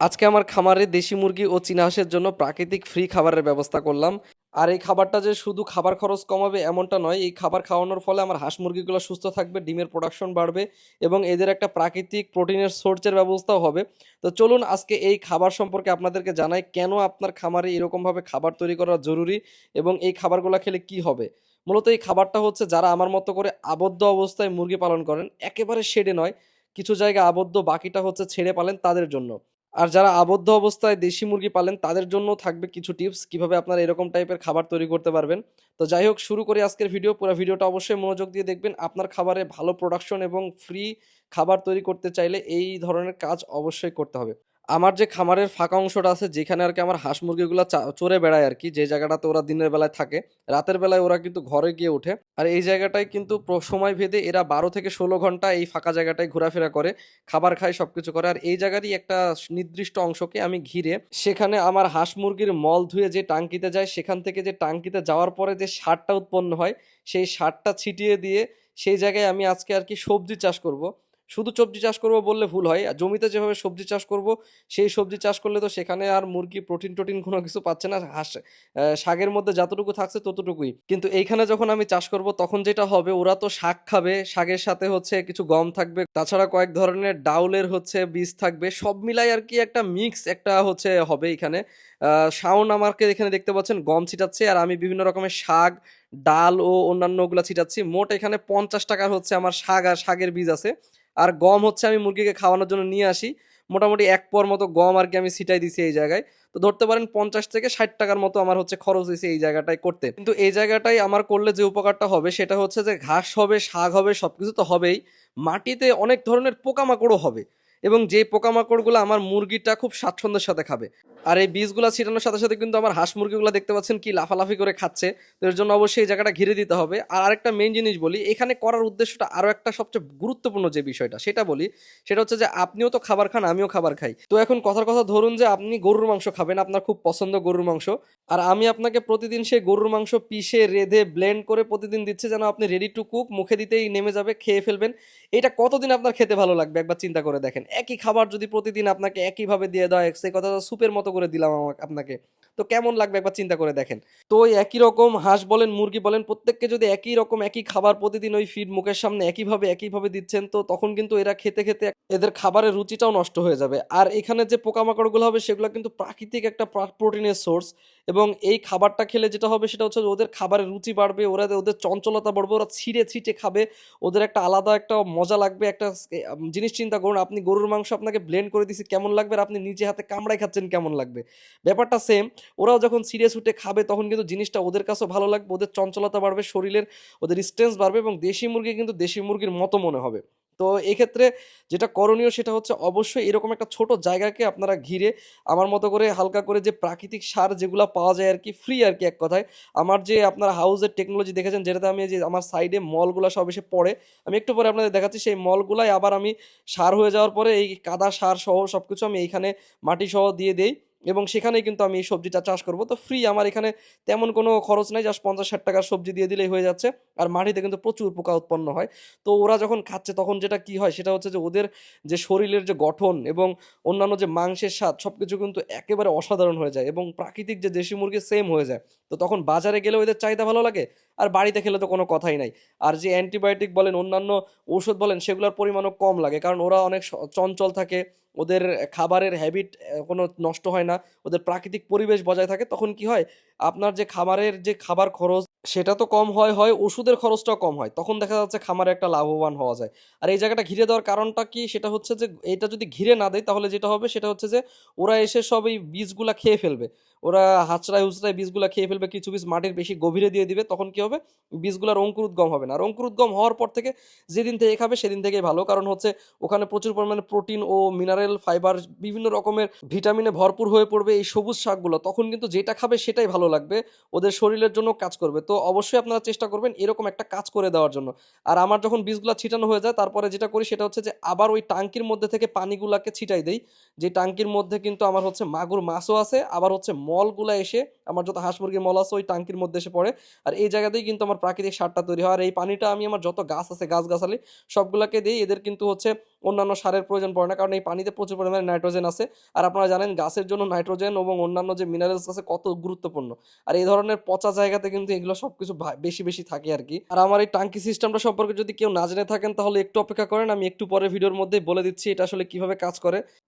আজকে আমার খামারে দেশি মুরগি ও চীনা হাঁসের জন্য প্রাকৃতিক ফ্রি খাবারের ব্যবস্থা করলাম। আর এই খাবারটা যে শুধু খাবার খরচ কমাবে এমনটা নয়, এই খাবার খাওয়ানোর ফলে আমার হাঁস মুরগিগুলো সুস্থ থাকবে, ডিমের প্রোডাকশন বাড়বে এবং এদের একটা প্রাকৃতিক প্রোটিনের সোর্সের ব্যবস্থাও হবে। তো চলুন আজকে এই খাবার সম্পর্কে আপনাদেরকে জানাই, কেন আপনার খামারে এরকমভাবে খাবার তৈরি করা জরুরি এবং এই খাবারগুলো খেলে কি হবে। মূলত এই খাবারটা হচ্ছে যারা আমার মতো করে আবদ্ধ অবস্থায় মুরগি পালন করেন, একেবারে শেডে নয়, কিছু জায়গায় আবদ্ধ, বাকিটা হচ্ছে ছেড়ে পালেন, তাদের জন্য। আর যারা আবদ্ধ অবস্থায় দেশি মুরগি পালেন তাদের জন্য থাকবে কিছু টিপস কিভাবে আপনারা এরকম টাইপের খাবার তৈরি করতে পারবেন। তো যাই হোক, শুরু করি আজকের ভিডিও। পুরো ভিডিওটা অবশ্যই মনোযোগ দিয়ে দেখবেন। আপনার খাবারে ভালো প্রোডাকশন এবং ফ্রি খাবার তৈরি করতে চাইলে এই ধরনের কাজ অবশ্যই করতে হবে। আমার যে খামারের ফাঁকা অংশটা আছে, যেখানে আর কি আমার হাঁস মুরগিগুলো চরে বেড়ায় আর কি, যে জায়গাটাতে ওরা দিনের বেলায় থাকে, রাতের বেলায় ওরা কিন্তু ঘরে গিয়ে ওঠে। আর এই জায়গাটায় কিন্তু সময় ভেদে এরা 12 থেকে 16 ঘন্টা এই ফাঁকা জায়গাটায় ঘোরাফেরা করে, খাবার খায়, সবকিছু করে। আর এই জায়গারই একটা নির্দিষ্ট অংশকে আমি ঘিরে, সেখানে আমার হাঁস মুরগির মল ধুয়ে যে টাঙ্কিতে যায়, সেখান থেকে যে টাঙ্কিতে যাওয়ার পরে যে সারটা উৎপন্ন হয়, সেই সারটা ছিটিয়ে দিয়ে সেই জায়গায় আমি আজকে আর কি সবজি চাষ করব। শুধু সবজি চাষ করব বললে ভুল হয়, আর জমিতে যেভাবে সবজি চাষ করব সেই সবজি চাষ করলে তো সেখানে আর মুরগি প্রোটিন টোটিন কোনো কিছু পাচ্ছে না। হাঁস শাকের মধ্যে যতটুকু থাকছে ততটুকুই, কিন্তু এইখানে যখন আমি চাষ করব তখন যেটা হবে, ওরা তো শাক খাবে, শাকের সাথে হচ্ছে কিছু গম থাকবে, তাছাড়া কয়েক ধরনের ডাউলের হচ্ছে বীজ থাকবে, সব মিলাই আর কি একটা মিক্স একটা হচ্ছে হবে এখানে। শাওন আমাকে এখানে দেখতে পাচ্ছেন গম ছিটাচ্ছে, আর আমি বিভিন্ন রকমের শাক, ডাল ও অন্যান্য ওগুলা ছিটাচ্ছি। মোট এখানে 50 টাকার হচ্ছে আমার শাক আর শাকের বীজ আছে। আর গম হচ্ছে আমি মুরগিকে খাওয়ানোর জন্য নিয়ে আসি, মোটামুটি 1 পর মতো গম আর কি আমি ছিটাই দিছি এই জায়গায়। তো ধরতে পারেন 50 থেকে 60 টাকার মতো আমার হচ্ছে খরচ হয়েছে এই জায়গাটায় করতে। কিন্তু এই জায়গাটাই আমার করলে যে উপকারটা হবে সেটা হচ্ছে যে ঘাস হবে, শাক হবে, সবকিছু তো হবেই, মাটিতে অনেক ধরনের পোকামাকড়ও হবে, এবং যে পোকামাকড়গুলো আমার মুরগিটা খুব স্বাচ্ছন্দ্যের সাথে খাবে। আর এই বীজগুলা ছিটানোর সাথে সাথে কিন্তু আমার হাঁস মুরগিগুলো দেখতে পাচ্ছেন কি লাফালাফি করে খাচ্ছে। তো এর জন্য অবশ্যই এই জায়গাটা ঘিরে দিতে হবে। আর আরেকটা মেইন জিনিস বলি, এখানে করার উদ্দেশ্যটা আরো একটা সবচেয়ে গুরুত্বপূর্ণ যে বিষয়টা সেটা বলি, সেটা হচ্ছে যে আপনিও তো খাবার খান, আমিও খাবার খাই। তো এখন কথার কথা ধরুন যে আপনি গরুর মাংস খাবেন, আপনার খুব পছন্দ গরুর মাংস, আর আমি আপনাকে প্রতিদিন সেই গরুর মাংস পিষে রেঁধে ব্লেন্ড করে প্রতিদিন দিচ্ছে, যেন আপনি রেডি টু কুক, মুখে দিতেই নেমে যাবে, খেয়ে ফেলবেন। এটা কতদিন আপনার খেতে ভালো লাগবে একবার চিন্তা করে দেখেন। একই খাবার যদি প্রতিদিন আপনাকে একইভাবে দিয়ে দেওয়া হয়, সেই কথা স্যুপের মতো করে দিলাম আপনাকে, তো কেমন লাগবে একবার চিন্তা করে দেখেন। তো ওই একই রকম হাঁস বলেন, মুরগি বলেন, প্রত্যেককে যদি একই রকম একই খাবার প্রতিদিন ওই ফিড মুখের সামনে একইভাবে দিচ্ছেন, তো তখন কিন্তু এরা খেতে খেতে এদের খাবারের রুচিটাও নষ্ট হয়ে যাবে। আর এখানে যে পোকামাকড়গুলো হবে সেগুলো কিন্তু প্রাকৃতিক একটা প্রোটিনের সোর্স, এবং এই খাবারটা খেলে যেটা হবে সেটা হচ্ছে যে ওদের খাবারের রুচি বাড়বে, ওদের চঞ্চলতা বাড়বে, ওরা ছিঁড়ে ছিটে খাবে, ওদের একটা আলাদা একটা মজা লাগবে। একটা জিনিস চিন্তা করুন, আপনি গরুর মাংস আপনাকে ব্লেন্ড করে দিছি, কেমন লাগবে, আর আপনি নিজে হাতে কামড়াই খাচ্ছেন, কেমন লাগবে। ব্যাপারটা সেম। ওরাও যখন সিরিয়াস ছুটে খাবে তখন কিন্তু জিনিসটা ওদের কাছেও ভালো লাগবে, ওদের চঞ্চলতা বাড়বে শরীরের, ওদের স্ট্রেংথ বাড়বে, এবং দেশি মুরগি কিন্তু দেশি মুরগির মতো মনে হবে। তো এক্ষেত্রে যেটা করণীয় সেটা হচ্ছে অবশ্যই এরকম একটা ছোট জায়গাকে আপনারা ঘিরে আমার মতো করে হালকা করে যে প্রাকৃতিক সার যেগুলো পাওয়া যায় আর কি, ফ্রি আর কি এক কথায়। আমার যে আপনার হাউসের টেকনোলজি দেখেছেন, যেটাতে আমি যে আমার সাইডে মলগুলো সব এসে পড়ে, আমি একটু পরে আপনাদের দেখাচ্ছি, সেই মলগুলাই আবার আমি সার হয়ে যাওয়ার পরে এই কাদা সার সহ সবকিছু আমি এইখানে মাটি সহ দিয়ে দেই, এবং সেখানেই কিন্তু আমি এই সবজিটা চাষ করব। তো ফ্রি, আমার এখানে তেমন কোনো খরচ নাই, জাস্ট 50-60 টাকার সবজি দিয়ে দিলেই হয়ে যাচ্ছে। আর মাটিতে কিন্তু প্রচুর পোকা উৎপন্ন হয়। তো ওরা যখন খাচ্ছে তখন যেটা কি হয় সেটা হচ্ছে যে ওদের যে শরীরের যে গঠন এবং অন্যান্য যে মাংসের স্বাদ সবকিছু কিন্তু একেবারে অসাধারণ হয়ে যায়, এবং প্রাকৃতিক যে দেশি মুরগি সেম হয়ে যায়। তো তখন বাজারে গেলেও এদের চাহিদা ভালো লাগে, আর বাড়িতে খেলে তো কোনো কথাই নাই। আর যে অ্যান্টিবায়োটিক বলেন, অন্যান্য ঔষধ বলেন, সেগুলোর পরিমাণও কম লাগে, কারণ ওরা অনেক চঞ্চল থাকে, ওদের খাবারের হ্যাবিট কোনো নষ্ট হয় না, ওদের প্রাকৃতিক পরিবেশ বজায় থাকে। তখন কি হয়, আপনার যে খামারের যে খাবার খরচ সেটা তো কম হয়, ওষুধের খরচটাও কম হয়, তখন দেখা যাচ্ছে খামারে একটা লাভবান হওয়া যায়। আর এই জায়গাটা ঘিরে দেওয়ার কারণটা কি, সেটা হচ্ছে যে এটা যদি ঘিরে না দেয় তাহলে যেটা হবে সেটা হচ্ছে যে ওরা এসে সব এই বীজগুলা খেয়ে ফেলবে, ওরা হাঁচড়ায় হুচড়ায় বীজগুলা খেয়ে ফেলবে, কিছু বীজ মাটির বেশি গভীরে দিয়ে দিবে, তখন কি হবে, বীজগুলার অঙ্কুরোদ্গম হবে না। আর অঙ্কুরোদ্গম হওয়ার পর থেকে যেদিন থেকে খাবে সেদিন থেকেই ভালো, কারণ হচ্ছে ওখানে প্রচুর পরিমাণে প্রোটিন ও মিনারেল ফাইবার বিভিন্ন রকমের ভিটামিনে ভরপুর হয়ে পড়বে এই সবুজ শাকগুলো, তখন কিন্তু যেটা খাবে সেটাই ভালো লাগবে, ওদের শরীরের জন্য কাজ করবে। তো অবশ্যই আপনারা চেষ্টা করবেন এরকম একটা কাজ করে দেওয়ার জন্য। আর আমার যখন বীজগুলা ছিটানো হয়ে যায় তারপরে যেটা করি সেটা হচ্ছে যে আবার ওই টাঙ্কির মধ্যে থেকে পানিগুলাকে ছিটাই দেই, যে টাঙ্কির মধ্যে কিন্তু আমার হচ্ছে মাগুর মাছও আছে, আবার হচ্ছে মলগুলা এসে আমার যত হাঁস মুরগির মল আছে ওই টাঙ্কির মধ্যে এসে পড়ে। আর এই জায়গাতেই কিন্তু আমার প্রাকৃতিক সারটা তৈরি হয়। আর এই পানিটা আমি আমার যত গাছ আছে গাছগাছালি সবগুলাকে দিই, এদের কিন্তু হচ্ছে অন্যান্য সারের প্রয়োজন পড়ে না, কারণ এই পানিতে প্রচুর পরিমাণে নাইট্রোজেন আছে। আর আপনারা জানেন গাছের জন্য নাইট্রোজেন এবং অন্যান্য যে মিনারেলস আছে কত গুরুত্বপূর্ণ। আর এই ধরনের পচা জায়গাতে কিন্তু এগুলো সবকিছু বেশি বেশি থাকে আর কি। আর আমার এই টাঙ্কি সিস্টেমটা সম্পর্কে যদি কেউ না জেনে থাকেন তাহলে একটু অপেক্ষা করেন, আমি একটু পরে ভিডিওর মধ্যেই বলে দিচ্ছি এটা আসলে কিভাবে কাজ করে।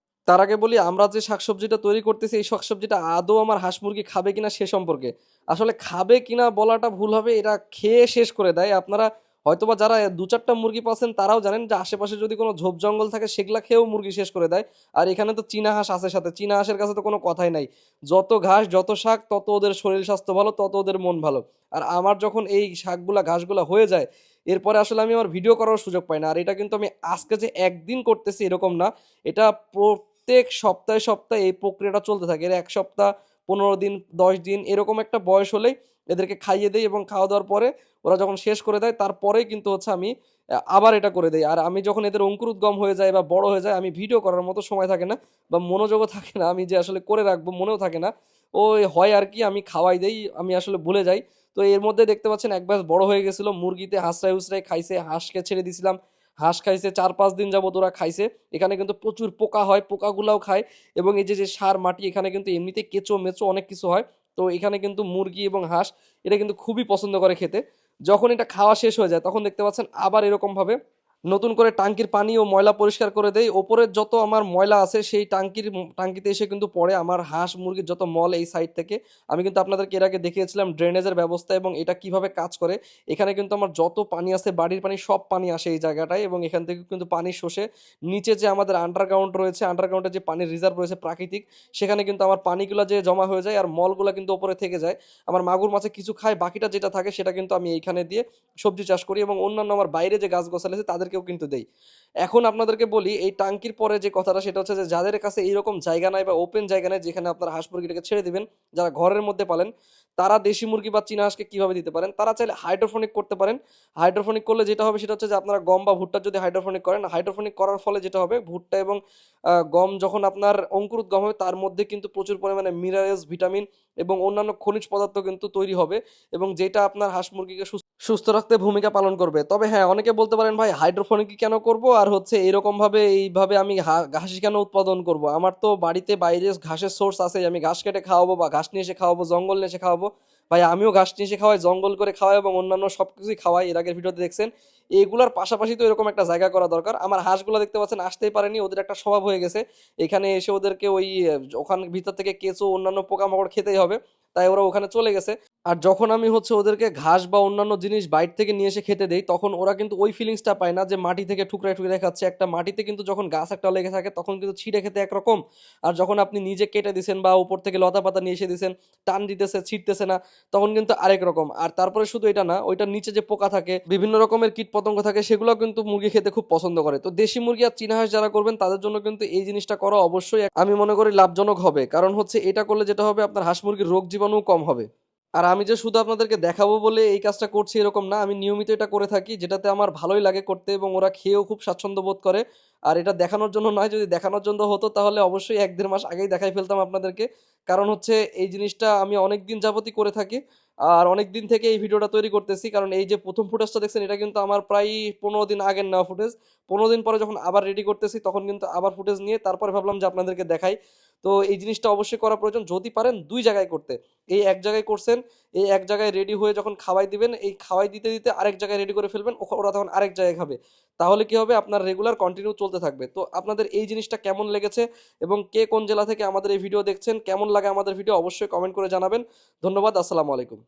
তার আগে বলি, আমরা যে শাকসবজিটা তৈরি করতেছি এই শাকসবজিটা আদৌ আমার হাঁস মুরগি খাবে কিনা সে সম্পর্কে। আসলে খাবে কিনা বলাটা ভুল হবে, এটা খেয়ে শেষ করে দেয়। আপনারা হয়তোবা যারা দু চারটা মুরগি পাচ্ছেন তারাও জানেন যে আশেপাশে যদি কোনো ঝোপ জঙ্গল থাকে সেগুলা খেয়েও মুরগি শেষ করে দেয়। আর এখানে তো চীনা হাঁস আছে সাথে, চীনা হাঁসের কাছে তো কোনো কথাই নাই। যত ঘাস যত শাক তত ওদের শরীর স্বাস্থ্য ভালো, তত ওদের মন ভালো। আর আমার যখন এই শাকগুলা ঘাসগুলা হয়ে যায় এরপরে আসলে আমি আমার ভিডিও করার সুযোগ পাই না। আর এটা কিন্তু আমি আজকে যে একদিন করতেছি এরকম না, এটা প্রত্যেক সপ্তাহে সপ্তাহে এই প্রক্রিয়াটা চলতে থাকে। এর ১ সপ্তাহ, ১৫ দিন, ১০ দিন এরকম একটা বয়স হলেই এদেরকে খাইয়ে দেই, এবং খাওয়া দাওয়ার পরে ওরা যখন শেষ করে দেয় তারপরেই কিন্তু হচ্ছে আমি আবার এটা করে দেই। আর আমি যখন এদের অঙ্কুরোদ্গম হয়ে যায় বা বড় হয়ে যায়, আমি ভিডিও করার মতো সময় থাকে না বা মনোযোগও থাকে না, আমি যে আসলে করে রাখবো মনেও থাকে না। ওই হয় আর কি, আমি খাওয়াই দেই, আমি আসলে ভুলে যাই। তো এর মধ্যে দেখতে পাচ্ছেন এক ব্যাচ বড় হয়ে গেছিল, মুরগিতে হাঁসরাই হুসরাই খাইছে, হাঁসকে ছেড়ে দিছিলাম, হাঁস খাইছে ৪-৫ দিন যাবত ওরা খাইছে। এখানে কিন্তু প্রচুর পোকা হয়, পোকাগুলাও খায়। এবং এই যে যে সার মাটি এখানে কিন্তু এমনিতে কেঁচো মেচো অনেক কিছু হয়। তো এখানে কিন্তু মুরগি এবং হাঁস এটা কিন্তু খুবই পছন্দ করে খেতে। যখন এটা খাওয়া শেষ হয়ে যায় তখন দেখতে পাচ্ছেন আবার এরকমভাবে নতুন করে টাঙ্কির পানি ও ময়লা পরিষ্কার করে দেই। ওপরের যত আমার ময়লা আছে সেই টাঙ্কিতে এসে কিন্তু পড়ে আমার হাঁস মুরগির যত মল এই সাইড থেকে। আমি কিন্তু আপনাদেরকে এর আগে দেখিয়েছিলাম ড্রেনেজের ব্যবস্থা এবং এটা কিভাবে কাজ করে। এখানে কিন্তু আমার যত পানি আছে বাড়ির পানি সব পানি আসে এই জায়গাটায়, এবং এখান থেকে কিন্তু পানি শোষে নিচে যে আমাদের আন্ডারগ্রাউন্ড রয়েছে, আন্ডারগ্রাউন্ডে যে পানির রিজার্ভ রয়েছে প্রাকৃতিক, সেখানে কিন্তু আমার পানিগুলো যে জমা হয়ে যায় আর মলগুলো কিন্তু ওপরে থেকে যায়। আমার মাগুর মাছে কিছু খায়, বাকিটা যেটা থাকে সেটা কিন্তু আমি এইখানে দিয়ে সবজি চাষ করি, এবং অন্যান্য আমার বাইরে যে গাছ গোছালি আছে তাদেরকেও কিন্তু দেই। এখন আপনাদেরকে বলি এই টাঙ্কির পরে যে কথাটা সেটা হচ্ছে যে যাদের কাছে এইরকম জায়গা নাই বা ওপেন জায়গা নেই যেখানে আপনারা হাঁস মুরগিটাকে ছেড়ে দিবেন, যারা ঘরের মধ্যে পালেন, তারা দেশি মুরগি বা চীনা হাঁসকে কিভাবে দিতে পারেন, তারা চাইলে হাইড্রোফোনিক করতে পারেন। হাইড্রোফোনিক করলে যেটা হবে সেটা হচ্ছে যে আপনারা গম বা ভুট্টা যদি হাইড্রোফোনিক করেন, হাইড্রোফোনিক করার ফলে যেটা হবে ভুট্টা এবং গম যখন আপনার অঙ্কুরোদ্গম হবে তার মধ্যে কিন্তু প্রচুর পরিমাণে মিনারেলস, ভিটামিন এবং অন্যান্য খনিজ পদার্থ কিন্তু তৈরি হবে, এবং যেটা আপনার হাঁস মুরগিকে সুস্থ রাখতে ভূমিকা পালন করবে। তবে হ্যাঁ, অনেকে বলতে পারেন ভাই হাইড্রোফোনিক কেন করব, আর হচ্ছে এরকম ভাবে এইভাবে আমি ঘাস কেন উৎপাদন করব, আমার তো বাড়িতে বাইরে ঘাসের সোর্স আছে, আমি ঘাস কেটে খাওয়াবো বা ঘাস নিয়ে এসে খাওয়াবো, জঙ্গল নিয়ে এসে খাওয়াবো। ভাই আমিও ঘাস নিয়ে এসে খাওয়াই, জঙ্গল করে খাওয়াই এবং অন্যান্য সবকিছুই খাওয়াই, এর আগের ভিডিওতে দেখছেন। এগুলার পাশাপাশি তো এরকম একটা জায়গা করা দরকার। আমার হাঁসগুলো দেখতে পাচ্ছেন আসতেই পারেনি, ওদের একটা স্বভাব হয়ে গেছে এখানে এসে ওদেরকে ওই ওখান ভিতর থেকে কেঁচো অন্যান্য পোকামাকড় খেতেই হবে, তাই ওরা ওখানে চলে গেছে। আর যখন আমি হচ্ছে ওদেরকে ঘাস বা অন্যান্য জিনিস বাইরে থেকে নিয়ে এসে খেতে দেই তখন ওরা কিন্তু ওই ফিলিংসটা পায় না যে মাটি থেকে ঠুকরায় ঠুকরায় খাচ্ছে। একটা মাটিতে কিন্তু যখন গাছ একটা লেগে থাকে তখন কিন্তু ছিঁড়ে খেতে একরকম, আর যখন আপনি নিজে কেটে দিছেন বা উপর থেকে লতা পাতা নিয়ে এসে দিছেন, টান দিতেছে ছিঁড়তেছে না, তখন কিন্তু আরেক রকম। আর তারপরে শুধু এটা না, ওইটার নিচে যে পোকা থাকে, বিভিন্ন রকমের কীট পতঙ্গ থাকে, সেগুলো কিন্তু মুরগি খেতে খুব পছন্দ করে। তো দেশি মুরগি আর চীনা হাঁস যারা করবেন তাদের জন্য কিন্তু এই জিনিসটা করা অবশ্যই আমি মনে করি লাভজনক হবে, কারণ হচ্ছে এটা করলে যেটা হবে আপনার হাঁস মুরগির রোগ জীবাণু কম হবে। আর আমি যে শুধু আপনাদেরকে দেখাবো বলে এই কাজটা করছি এরকম না, আমি নিয়মিত এটা করে থাকি, যেটাতে আমার ভালোই লাগে করতে এবং ওরা খেয়েও খুব স্বাচ্ছন্দ্য বোধ করে। আর এটা দেখানোর জন্য নয়, যদি দেখানোর জন্য হতো তাহলে অবশ্যই ১-১.৫ মাস আগেই দেখাই ফেলতাম আপনাদেরকে। কারণ হচ্ছে এই জিনিসটা আমি অনেক দিন যাবতই করে থাকি, আর অনেক দিন থেকে এই ভিডিওটা তৈরি করতেছি। কারণ এই যে প্রথম ফুটেজটা দেখছেন এটা কিন্তু আমার প্রায় ১৫ দিন আগের নেওয়া ফুটেজ। ১৫ দিন পরে যখন আবার রেডি করতেছি তখন কিন্তু আবার ফুটেজ নিয়ে তারপরে ভাবলাম যে আপনাদেরকে দেখাই। তো এই জিনিসটা অবশ্যই করা প্রয়োজন, যদি পারেন ২ জায়গায় করতে। এই এক জায়গায় করছেন, এই এক জায়গায় রেডি হয়ে যখন খাওয়াই দিবেন, এই খাওয়াই দিতে দিতে আরেক জায়গায় রেডি করে ফেলবেন, ওরা তখন আরেক জায়গায় খাবে। তাহলে কি হবে, আপনার রেগুলার কন্টিনিউ চলতে থাকবে। তো আপনাদের এই জিনিসটা কেমন লেগেছে এবং কে কোন জেলা থেকে আমাদের এই ভিডিও দেখছেন, কেমন লাগে আমাদের ভিডিও অবশ্যই কমেন্ট করে জানাবেন। ধন্যবাদ, আসসালামু আলাইকুম।